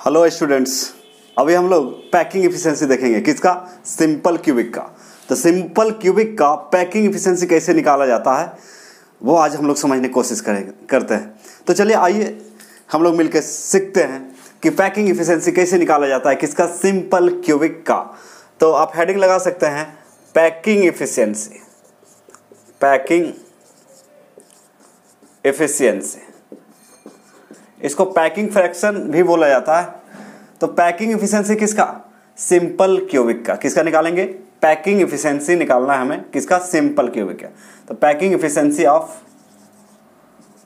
Hello students, अभी हम लोग पैकिंग एफिशिएंसी देखेंगे। किसका? सिंपल क्यूबिक का। तो सिंपल क्यूबिक का पैकिंग एफिशिएंसी कैसे निकाला जाता है वो आज हम लोग समझने की कोशिश करते हैं। तो चलिए आइए हम लोग मिलकर सीखते हैं कि पैकिंग एफिशिएंसी कैसे निकाला जाता है किसका? सिंपल क्यूबिक का। तो आप हेडिंग लगा सकते हैं पैकिंग एफिशिएंसी। पैकिंग एफिशिएंसी, इसको पैकिंग फ्रैक्शन भी बोला जाता है। तो पैकिंग एफिशिएंसी किसका? सिंपल क्यूबिक का। किसका निकालेंगे? पैकिंग एफिशिएंसी निकालना है हमें किसका? सिंपल क्यूबिक का। तो packing efficiency of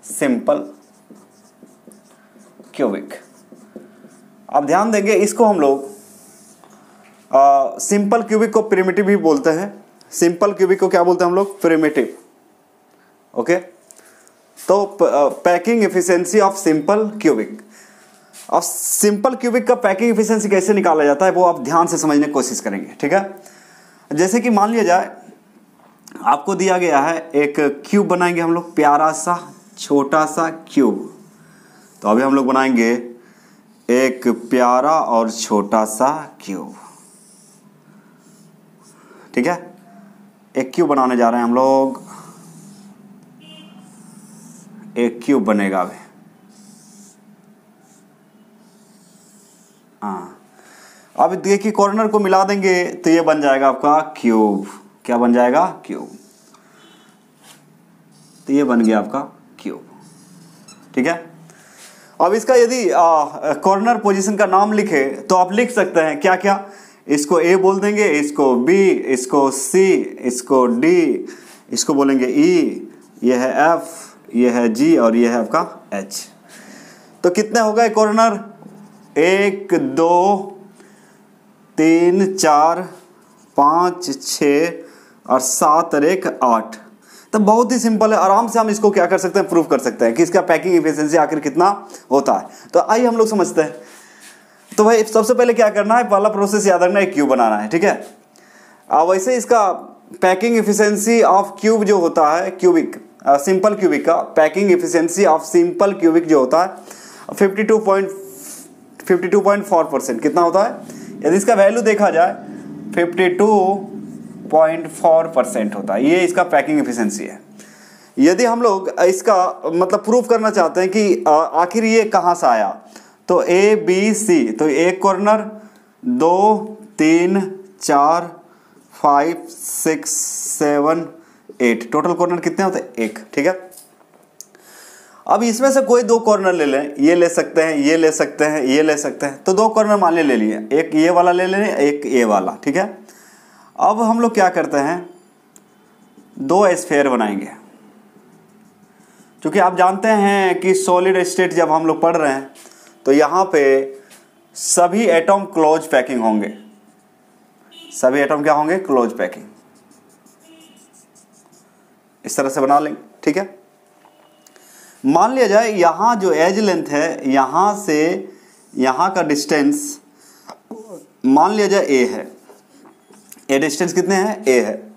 simple cubic. अब ध्यान देंगे, इसको हम लोग सिंपल क्यूबिक को प्रिमिटिव भी बोलते हैं। सिंपल क्यूबिक को क्या बोलते हैं हम लोग? प्रिमिटिव। ओके, तो packing efficiency of simple cubic. अब सिंपल क्यूबिक का पैकिंग एफिशिएंसी कैसे निकाला जाता है वो आप ध्यान से समझने की कोशिश करेंगे। ठीक है, जैसे कि मान लिया जाए आपको दिया गया है एक क्यूब बनाएंगे हम लोग, प्यारा सा छोटा सा क्यूब। तो अभी हम लोग बनाएंगे एक प्यारा और छोटा सा क्यूब। ठीक है, एक क्यूब बनाने जा रहे हैं हम लोग। एक क्यूब बनेगा अभी। हाँ, अब देखिए कॉर्नर को मिला देंगे तो ये बन जाएगा आपका क्यूब। क्या बन जाएगा? क्यूब। तो ये बन गया आपका क्यूब। ठीक है, अब इसका यदि कॉर्नर पोजीशन का नाम लिखे तो आप लिख सकते हैं क्या क्या? इसको ए बोल देंगे, इसको बी, इसको सी, इसको डी, इसको बोलेंगे ई, ये है एफ, ये है जी और ये है आपका एच। तो कितने हो गए कॉर्नर? 1 2 3 4 5 6 और 7 और 1 8। तो बहुत ही सिंपल है, आराम से हम इसको क्या कर सकते हैं? प्रूव कर सकते हैं कि इसका पैकिंग एफिशिएंसी आखिर कितना होता है। तो आइए हम लोग समझते हैं। तो भाई सबसे पहले क्या करना है? पहला प्रोसेस याद रखना है, क्यूब बनाना है। ठीक है, अब वैसे इसका पैकिंग एफिशिएंसी ऑफ क्यूब जो होता है, क्यूबिक सिंपल क्यूबिक का packing efficiency of simple cubic जो होता है 52.4%। कितना होता है? यदि इसका वैल्यू देखा जाए 52.4% होता है। ये इसका पैकिंग एफिशिएंसी है। यदि हम लोग इसका मतलब प्रूफ करना चाहते हैं कि आखिर ये कहाँ से आया, तो ए बी सी, तो एक कॉर्नर 2 3 4 5 6 7 8, टोटल कॉर्नर कितने होते हैं? 1। ठीक है, अब इसमें से कोई 2 कॉर्नर ले लें, ये ले सकते हैं, ये ले सकते हैं, ये ले सकते हैं। तो 2 कॉर्नर मान ले लिए, एक ये वाला ले लें, एक ये वाला। ठीक है, अब हम लोग क्या करते हैं? 2 स्फीयर बनाएंगे। क्योंकि आप जानते हैं कि सॉलिड स्टेट जब हम लोग पढ़ रहे हैं तो यहाँ पे सभी एटम क्लोज पैकिंग होंगे। सभी एटम क्या होंगे? Close packing. इस तरह से बना लेंगे। ठीक है, मान लिया जाए यहाँ जो एज लेंथ है, यहाँ से यहाँ का डिस्टेंस मान लिया जाए ए है। ए डिस्टेंस कितने हैं? ए है।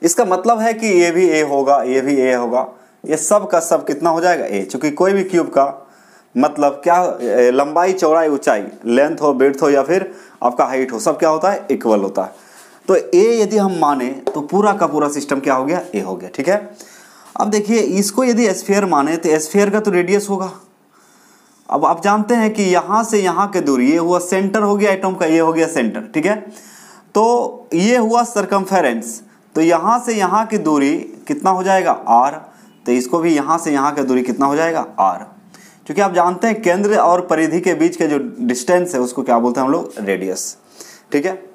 इसका मतलब है कि ये भी ए होगा, ये भी ए होगा, ये सब का सब कितना हो जाएगा? ए। चूंकि कोई भी क्यूब का मतलब क्या, लंबाई चौड़ाई ऊंचाई, लेंथ हो विड्थ हो या फिर आपका हाइट हो, सब क्या होता है? इक्वल होता है। तो ए यदि हम माने तो पूरा का पूरा सिस्टम क्या हो गया? ए हो गया। ठीक है, अब देखिए इसको यदि स्फीयर माने तो स्फीयर का तो रेडियस होगा। अब आप जानते हैं कि यहाँ से यहाँ की दूरी, ये हुआ सेंटर हो गया एटम का, ये हो गया सेंटर। ठीक है, तो ये हुआ सरकमफेरेंस, तो यहाँ से यहाँ की दूरी कितना हो जाएगा? आर। तो इसको भी यहाँ से यहाँ की दूरी कितना हो जाएगा? आर। क्योंकि आप जानते हैं केंद्र और परिधि के बीच के जो डिस्टेंस है उसको क्या बोलते हैं हम लोग? रेडियस। ठीक है,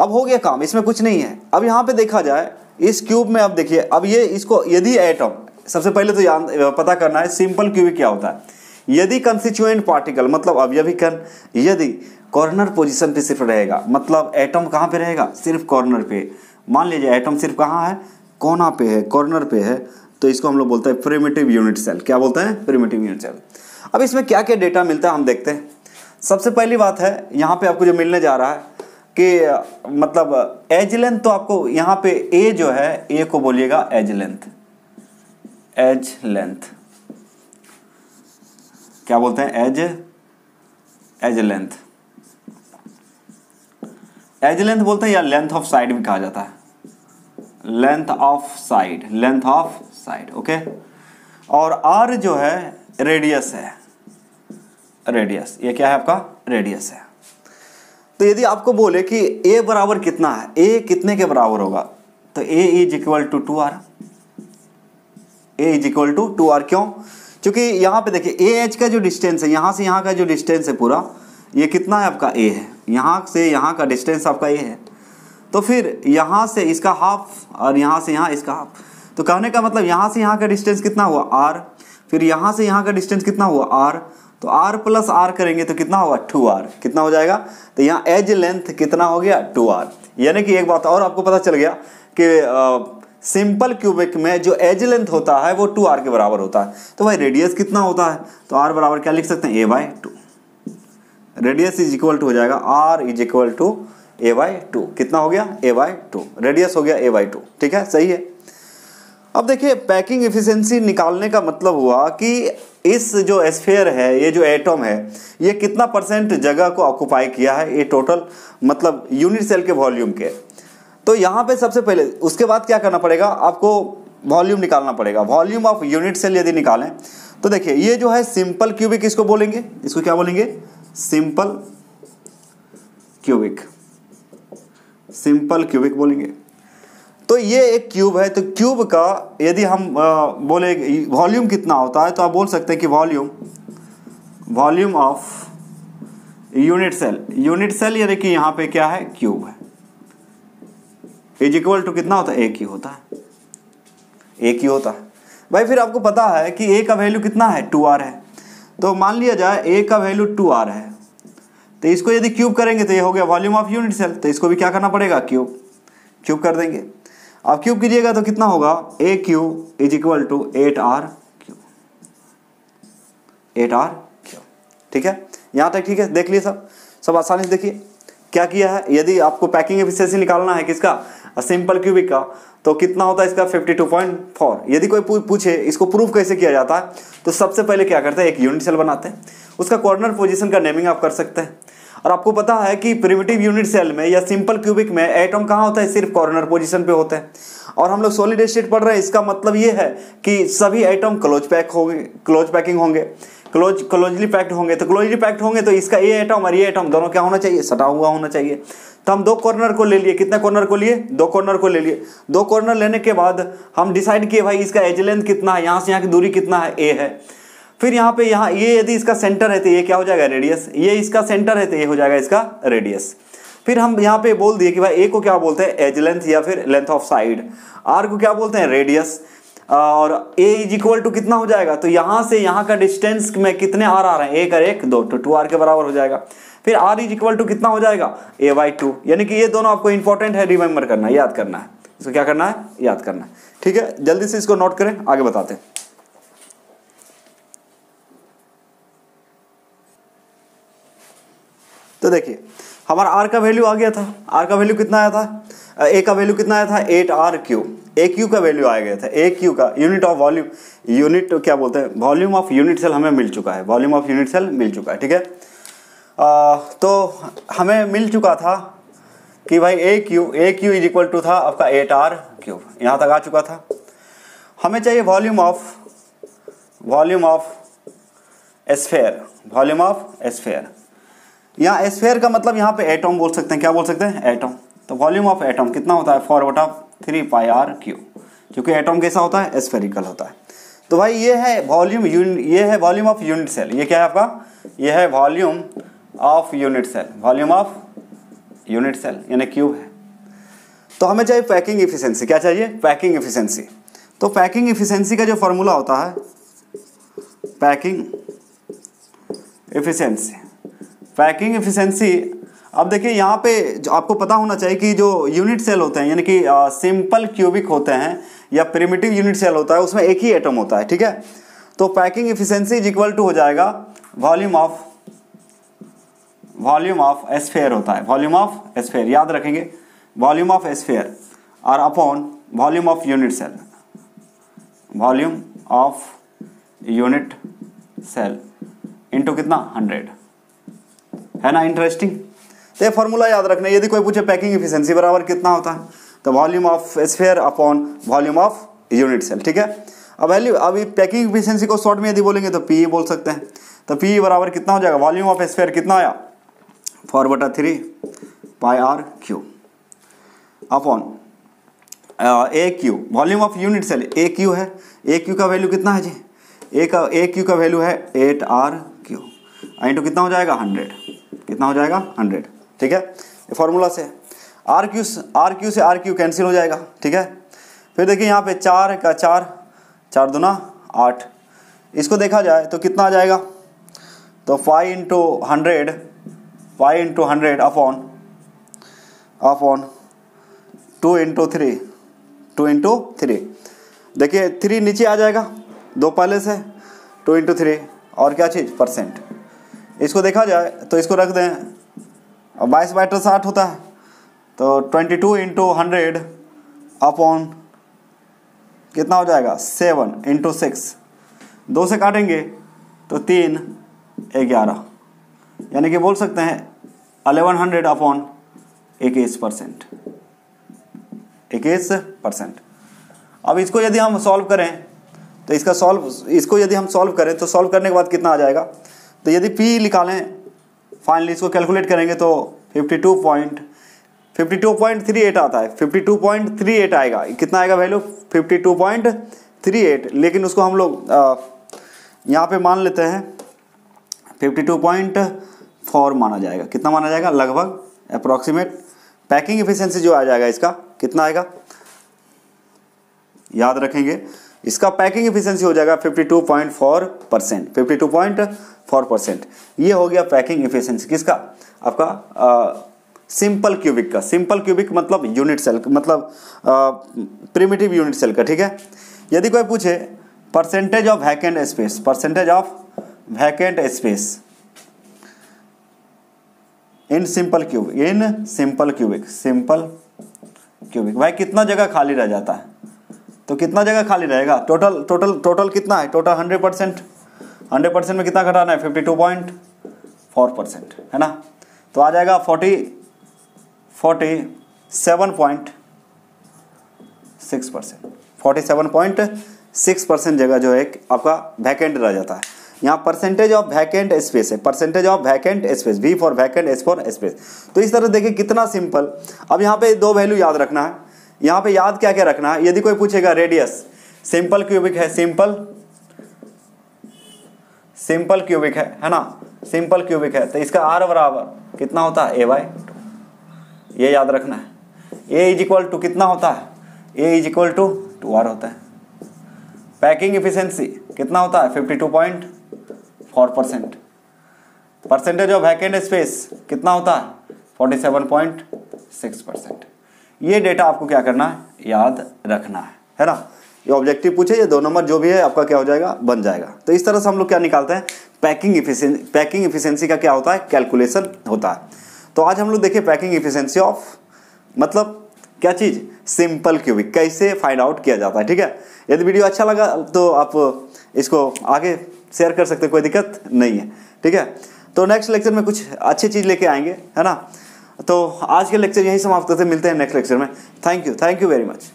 अब हो गया काम, इसमें कुछ नहीं है। अब यहाँ पे देखा जाए इस क्यूब में, अब देखिए, अब ये इसको यदि एटम, सबसे पहले तो पता करना है सिंपल क्यूबिक क्या होता है। यदि कंस्टिट्यूएंट पार्टिकल मतलब अवयवी कण यदि कॉर्नर पोजीशन पे सिर्फ रहेगा, मतलब एटम कहाँ पे रहेगा? सिर्फ कॉर्नर पे। मान लीजिए एटम सिर्फ कहाँ है? कोना पे है, कॉर्नर पे है, तो इसको हम लोग बोलते हैं प्रिमिटिव यूनिट सेल। क्या बोलते हैं? Primitive unit cell. अब इसमें क्या क्या डेटा मिलता है हम देखते हैं। सबसे पहली बात है यहाँ पे आपको जो मिलने जा रहा है कि मतलब एज लेंथ, तो आपको यहाँ पे ए जो है, ए को बोलिएगा एज लेंथ। एज लेंथ क्या बोलते हैं? Edge edge length, edge length बोलते हैं या लेंथ ऑफ साइड भी कहा जाता है, length of side, length of side, okay. और आर जो है रेडियस है, रेडियस, ये क्या है आपका रेडियस है। तो यदि आपको बोले कि ए बराबर कितना है, ए कितने के बराबर होगा, तो A is equal to 2r, A is equal to 2r। क्यों? क्योंकि यहाँ पे देखिए ए एच का जो डिस्टेंस है, यहाँ से यहाँ का जो डिस्टेंस है पूरा, ये कितना है आपका ए है, यहाँ से यहाँ का डिस्टेंस आपका ए है, तो फिर यहाँ से इसका हाफ और यहाँ से यहाँ इसका हाफ, तो कहने का मतलब यहाँ से यहाँ का डिस्टेंस कितना हुआ r, फिर यहाँ से यहाँ का डिस्टेंस कितना हुआ r, तो r प्लस r करेंगे तो कितना होगा 2r, कितना हो जाएगा, तो यहाँ एज लेंथ कितना हो गया 2r। यानी कि एक बात और आपको पता चल गया कि सिंपल क्यूबिक में जो एज लेंथ होता है वो 2r के बराबर होता है। तो भाई रेडियस कितना होता है, तो r बराबर क्या लिख सकते हैं a/2, radius is equal to हो जाएगा r is equal to a/2, कितना हो गया a/2, रेडियस हो गया a/2, ठीक है, सही है। अब देखिए पैकिंग एफिशिएंसी निकालने का मतलब हुआ कि इस जो एस्फीयर है, ये जो एटम है, ये कितना परसेंट जगह को ऑक्युपाई किया है, ये टोटल मतलब यूनिट सेल के वॉल्यूम के। तो यहाँ पे सबसे पहले, उसके बाद क्या करना पड़ेगा आपको, वॉल्यूम निकालना पड़ेगा। वॉल्यूम ऑफ यूनिट सेल यदि निकालें तो देखिए ये जो है सिंपल क्यूबिक, इसको बोलेंगे, इसको क्या बोलेंगे, सिंपल क्यूबिक, सिंपल क्यूबिक बोलेंगे। तो ये एक क्यूब है, तो क्यूब का यदि हम बोले वॉल्यूम कितना होता है, तो आप बोल सकते हैं कि volume of unit cell, unit cell यानी कि यहाँ पे क्या है क्यूब है, इज इक्वल टू कितना होता है, एक ही होता है, एक ही होता है। भाई फिर आपको पता है कि ए का वैल्यू कितना है 2r है, तो मान लिया जाए ए का वैल्यू 2r है, तो इसको यदि क्यूब करेंगे तो ये हो गया वॉल्यूम ऑफ यूनिट सेल, तो इसको भी क्या करना पड़ेगा, क्यूब कर देंगे। आप क्यूब कीजिएगा तो कितना होगा, A cube is equal to 8r cube, 8r cube, ठीक है, यहाँ तक ठीक है, देख लिए सब आसानी से। देखिए क्या किया है, यदि आपको पैकिंग एफिशिएंसी निकालना है किसका, सिंपल क्यूबिक का, तो कितना होता है इसका 52.4। यदि कोई पूछे इसको प्रूफ कैसे किया जाता है, तो सबसे पहले क्या करते हैं, एक यूनिट सेल बनाते हैं, उसका कॉर्नर पोजीशन का नेमिंग आप कर सकते हैं। और आपको पता है कि प्रिमिटिव यूनिट सेल में या सिंपल क्यूबिक में एटम कहाँ होता है, सिर्फ कॉर्नर पोजीशन पे होते हैं। और हम लोग सॉलिड स्टेट पढ़ रहे हैं, इसका मतलब ये है कि सभी एटम क्लोजली पैक्ड होंगे। तो क्लोजली पैक्ड होंगे तो इसका ये एटम और ये एटम दोनों क्या होना चाहिए, सटा हुआ होना चाहिए। तो हम दो कॉर्नर को ले लिए, कितने कॉर्नर को लिए, दो कॉर्नर को ले लिए। दो कॉर्नर लेने के बाद हम डिसाइड किए भाई इसका एज लेंथ कितना है, यहाँ से यहाँ की दूरी कितना है, ए है। फिर यहाँ पे यहाँ ये यदि इसका सेंटर है तो ये क्या हो जाएगा, रेडियस। ये इसका सेंटर है तो ये हो जाएगा इसका रेडियस। फिर हम यहाँ पे बोल दिए कि भाई ए को क्या बोलते हैं, एज लेंथ या फिर लेंथ ऑफ साइड। आर को क्या बोलते हैं, रेडियस। और ए इज इक्वल टू कितना हो जाएगा, तो यहाँ से यहाँ का डिस्टेंस में कितने आर आ रहे हैं, एक और एक दो, तो 2r के बराबर हो जाएगा। फिर r इज इक्वल टू कितना हो जाएगा, a/2। यानी कि ये दोनों आपको इंपॉर्टेंट है, रिमेंबर करना है, याद करना है। इसको क्या करना है, याद करना है, ठीक है। जल्दी से इसको नोट करें, आगे बताते हैं। तो देखिए हमारा r का वैल्यू आ गया था। r का वैल्यू कितना आया था, a का वैल्यू कितना आया था, 8r क्यूब। AQ का वैल्यू आ गया था, AQ का यूनिट ऑफ वॉल्यूम, यूनिट क्या बोलते हैं, वॉल्यूम ऑफ यूनिट सेल हमें मिल चुका है, वॉल्यूम ऑफ यूनिट सेल मिल चुका है, ठीक है। तो हमें मिल चुका था कि भाई AQ इज इक्वल टू था आपका 8r क्यूब, यहाँ तक आ चुका था। हमें चाहिए वॉल्यूम ऑफ एस्फेयर। यहाँ एस्फेयर का मतलब यहाँ पे एटम बोल सकते हैं, क्या बोल सकते हैं, एटम। तो वॉल्यूम ऑफ एटम कितना होता है, 4/3πr क्यूब, क्योंकि एटम कैसा होता है, एस्फेरिकल होता है। तो भाई ये है वॉल्यूम ऑफ यूनिट सेल। ये क्या है आपका, ये है वॉल्यूम ऑफ यूनिट सेल, यानी क्यूब है। तो हमें चाहिए पैकिंग एफिशिएंसी। क्या चाहिए, पैकिंग एफिशिएंसी। तो पैकिंग एफिशिएंसी का जो फॉर्मूला होता है, पैकिंग एफिशिएंसी। अब देखिए यहाँ पे जो आपको पता होना चाहिए कि जो यूनिट सेल होते हैं, यानी कि सिंपल क्यूबिक होते हैं या प्रिमिटिव यूनिट सेल होता है, उसमें एक ही एटम होता है, ठीक है। तो packing efficiency is equal to हो जाएगा वॉल्यूम ऑफ एस्फेयर होता है, वॉल्यूम ऑफ एस्फेयर, याद रखेंगे, वॉल्यूम ऑफ एस्फेयर और upon volume of unit cell, into कितना, 100, है ना इंटरेस्टिंग। तो ये फॉर्मूला याद रखना, यदि कोई पूछे पैकिंग इफिशिएंसी बराबर कितना होता है, तो volume of sphere upon volume of unit cell, ठीक है। अब वैल्यू, अभी पैकिंग इफिशिएंसी को शॉर्ट में यदि बोलेंगे तो पी बोल सकते हैं। तो पी बराबर कितना हो जाएगा, वॉल्यूम ऑफ स्फीयर कितना आया 4/3 pi R cube upon A cube, volume of unit cell A cube है, ए क्यू का वैल्यू कितना है जी, ए क्यू का वैल्यू है 8r क्यू, इंटू कितना हो जाएगा 100, कितना हो जाएगा 100, ठीक है। ये फॉर्मूला से आर क्यू से आर क्यू कैंसिल हो जाएगा, ठीक है। फिर देखिए यहाँ पे 4 का 4, 4 दूना 8, इसको देखा जाए तो कितना आ जाएगा, तो 5 इंटू 100 अपॉन 2 इंटू 3, देखिए 3 नीचे आ जाएगा, 2 पहले से, 2 इंटू 3 और क्या चीज़ परसेंट। इसको देखा जाए तो इसको रख दें, 22/60 होता है, तो 22 इंटू 100 अपॉन कितना हो जाएगा 7 इंटू 6, 2 से काटेंगे तो 3 11, यानी कि बोल सकते हैं 1100 अपॉन 21%। अब इसको यदि हम सॉल्व करें तो इसको यदि हम सॉल्व करें तो सॉल्व करने के बाद कितना आ जाएगा, तो यदि P निकालें फाइनली इसको कैलकुलेट करेंगे तो 52.38 आता है, 52.38 आएगा, कितना आएगा वैल्यू 52.38, लेकिन उसको हम लोग यहाँ पे मान लेते हैं 52.4 माना जाएगा, कितना माना जाएगा लगभग अप्रॉक्सीमेट। पैकिंग इफिशिएंसी जो आ जाएगा इसका कितना आएगा, याद रखेंगे इसका पैकिंग इफिशिएंसी हो जाएगा 52.4%। ये हो गया पैकिंग इफिशिएंसी किसका, आपका सिंपल क्यूबिक का। सिंपल क्यूबिक मतलब यूनिट सेल, मतलब प्रिमिटिव यूनिट सेल का, ठीक है। यदि कोई पूछे percentage of vacant space in simple cubic, भाई कितना जगह खाली रह जाता है, तो कितना जगह खाली रहेगा, टोटल कितना है, टोटल 100% में कितना घटाना है 52.4%, है ना। तो आ जाएगा 47.6% जगह जो है आपका वैकेंट रह जाता है। यहाँ परसेंटेज ऑफ वैकेंट स्पेस है, percentage of vacant space, V for vacant, S for space. तो इस तरह देखिए कितना सिंपल। अब यहाँ पे 2 वैल्यू याद रखना है, यहाँ पे याद क्या क्या रखना है, यदि कोई पूछेगा रेडियस, सिंपल क्यूबिक है, सिंपल क्यूबिक है ना, सिंपल क्यूबिक है, तो इसका R बराबर कितना होता है A/2, ये याद रखना है। A इज इक्वल टू कितना होता है, A is equal to 2R होता है। पैकिंग इफिशिएंसी कितना होता है 52.4%। परसेंटेज ऑफ वैकेंट स्पेस कितना होता है 47.6%। ये डेटा आपको क्या करना है, याद रखना है ना। ये ऑब्जेक्टिव पूछे, ये 2 नंबर जो भी है आपका क्या हो जाएगा, बन जाएगा। तो इस तरह से हम लोग क्या निकालते हैं, पैकिंग इफिशिएंसी का क्या होता है, कैलकुलेशन होता है। तो आज हम लोग देखिए पैकिंग इफिशिएंसी ऑफ मतलब क्या चीज़, सिंपल क्यूबिक कैसे फाइंड आउट किया जाता है, ठीक है। यदि वीडियो अच्छा लगा तो आप इसको आगे शेयर कर सकते हैं, कोई दिक्कत नहीं है, ठीक है। तो नेक्स्ट लेक्चर में कुछ अच्छी चीज़ लेके आएंगे, है ना। तो आज के लेक्चर यही समाप्त करते हैं, मिलते हैं नेक्स्ट लेक्चर में। Thank you very much.